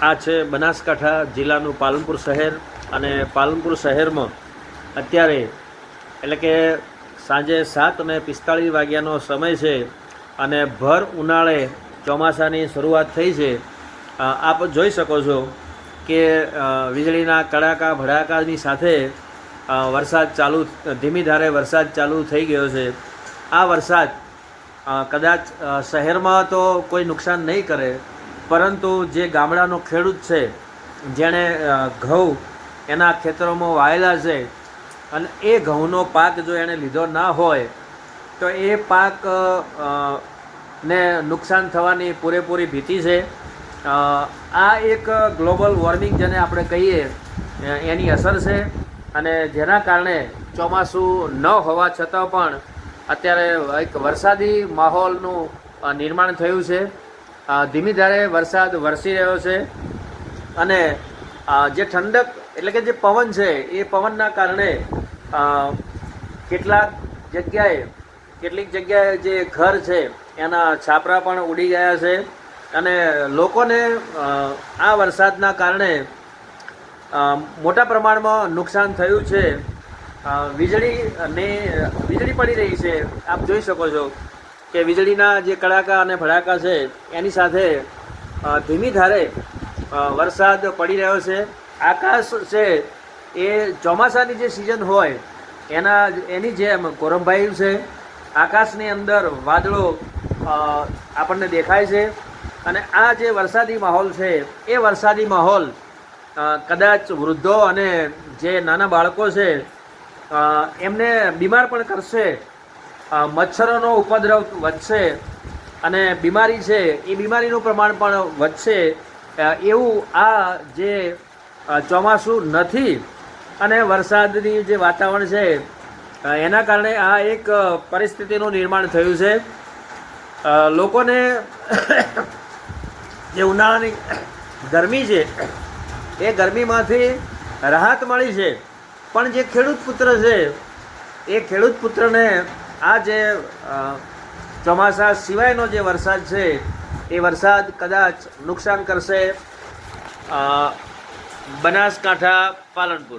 આ છે બનાસકાંઠા જિલ્લાનું પાલનપુર શહેર અને પાલનપુર શહેરમાં અત્યારે એટલે કે સાંજે 7:45 વાગ્યાનો સમય છે અને ભર ઉનાળે ચોમાસાની શરૂઆત થઈ છે। આપ જોઈ શકો છો કે વીજળીના કડાકા ભડાકાની સાથે વરસાદ ચાલુ ધીમી ધારે વરસાદ ચાલુ થઈ ગયો છે। આ વરસાદ કદાચ શહેરમાં તો કોઈ નુકસાન નહીં કરે, પરંતુ જે ગામડાનો ખેડૂત છે જેણે ઘઉં એના ખેતરોમાં વાવેલા છે અને એ ઘઉંનો પાક જો એણે લીધો ના હોય તો એ પાક ને નુકસાન થવાની પૂરેપૂરી ભીતિ છે। આ એક ગ્લોબલ વોર્મિંગ જેને આપણે કહીએ એની અસર છે અને જેના કારણે ચોમાસું ન હોવા છતાં પણ અત્યારે એક વરસાદી માહોલનું નિર્માણ થયું છે। ધીમી ધારે વરસાદ વરસી રહ્યો છે અને જે ઠંડક એટલે કે જે પવન છે એ પવનના કારણે કેટલીક જગ્યાએ જે ઘર છે એના છાપરા પણ ઉડી ગયા છે અને લોકોને આ વરસાદના કારણે મોટા પ્રમાણમાં નુકસાન થયું છે। વીજળી પડી રહી છે, આપ જોઈ શકો છો કે વીજળીના જે કડાકા અને ભડાકા છે એની સાથે ધીમી ધારે વરસાદ પડી રહ્યો છે। આકાશ છે એ ચોમાસાની જે સિઝન હોય એની જેમ કોરંભાયું છે। આકાશની અંદર વાદળો આપણને દેખાય છે અને આ જે વરસાદી માહોલ છે એ વરસાદી માહોલ કદાચ વૃદ્ધો અને જે નાના બાળકો છે એમને બીમાર પણ કરશે। મચ્છરોનો ઉપદ્રવ વધશે અને બીમારી છે એ બીમારીનું પ્રમાણ પણ વધશે। એવું આ જે ચોમાસું નથી અને વરસાદની જે વાતાવરણ છે એના કારણે આ એક પરિસ્થિતિનું નિર્માણ થયું છે। લોકોને જે ઉનાળાની ગરમી છે એ ગરમીમાંથી રાહત મળી છે, પણ જે ખેડૂત પુત્ર છે એ ખેડૂત પુત્રને આ જે ચોમાસા સિવાયનો જે વરસાદ છે એ વરસાદ કદાચ નુકસાન કરશે। બનાસકાંઠા, પાલનપુર।